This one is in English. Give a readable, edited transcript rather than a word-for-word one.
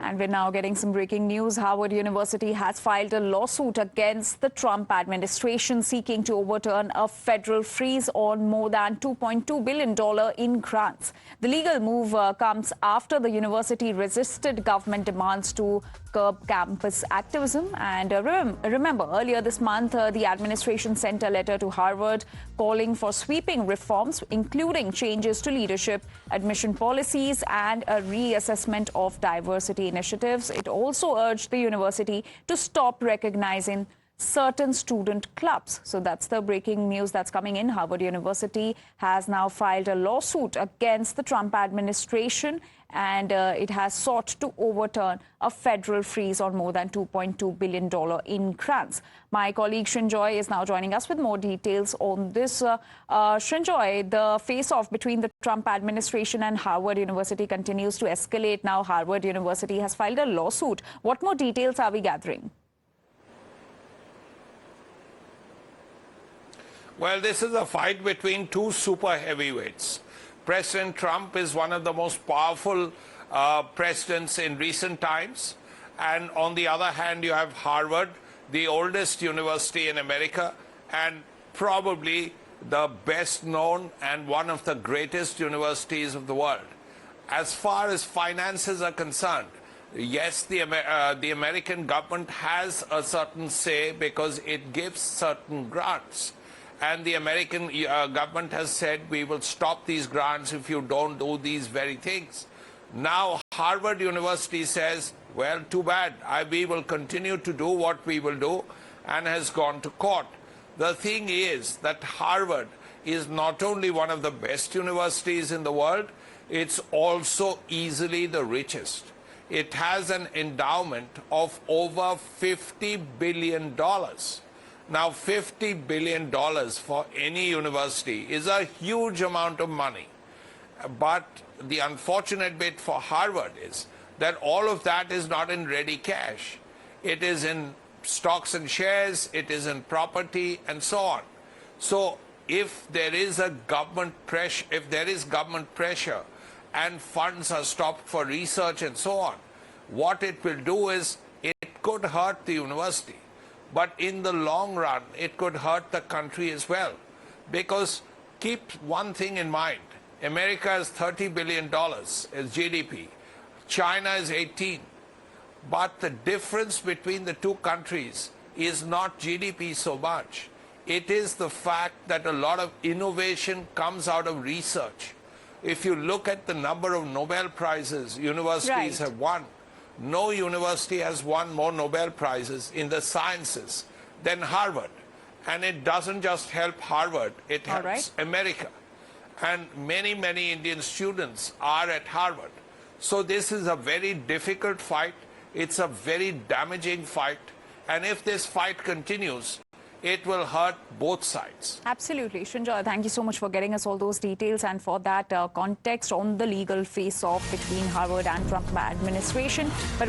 And we're now getting some breaking news. Harvard University has filed a lawsuit against the Trump administration seeking to overturn a federal freeze on more than $2.2 billion in grants. The legal move comes after the university resisted government demands to curb campus activism. And remember, earlier this month, the administration sent a letter to Harvard calling for sweeping reforms, including changes to leadership, admission policies, and a reassessment of diversity initiatives. It also urged the university to stop recognizing certain student clubs. So that's the breaking news that's coming in. Harvard University has now filed a lawsuit against the Trump administration, and it has sought to overturn a federal freeze on more than $2.2 billion in grants. My colleague Srinjoy is now joining us with more details on this. Srinjoy, the face-off between the Trump administration and Harvard University continues to escalate. Now Harvard University has filed a lawsuit. What more details are we gathering? Well, this is a fight between two super heavyweights. President Trump is one of the most powerful presidents in recent times. And on the other hand, you have Harvard, the oldest university in America, and probably the best known and one of the greatest universities of the world. As far as finances are concerned, yes, the American government has a certain say because it gives certain grants. And the American government has said, we will stop these grants if you don't do these very things. Now, Harvard University says, well, too bad. We will continue to do what we will do, and has gone to court. The thing is that Harvard is not only one of the best universities in the world, it's also easily the richest. It has an endowment of over $50 billion. Now, $50 billion for any university is a huge amount of money. But the unfortunate bit for Harvard is that all of that is not in ready cash. It is in stocks and shares, it is in property, and so on. So if there is government pressure and funds are stopped for research and so on, what it will do is it could hurt the university. But in the long run, it could hurt the country as well. Because keep one thing in mind. America has $30 billion as GDP. China is 18. But the difference between the two countries is not GDP so much. It is the fact that a lot of innovation comes out of research. If you look at the number of Nobel Prizes universities have won, no university has won more Nobel Prizes in the sciences than Harvard. And it doesn't just help Harvard, it helps America. And many, many Indian students are at Harvard. So this is a very difficult fight. It's a very damaging fight. And if this fight continues, it will hurt both sides. Absolutely. Srinjoy, thank you so much for getting us all those details and for that context on the legal face-off between Harvard and Trump administration. But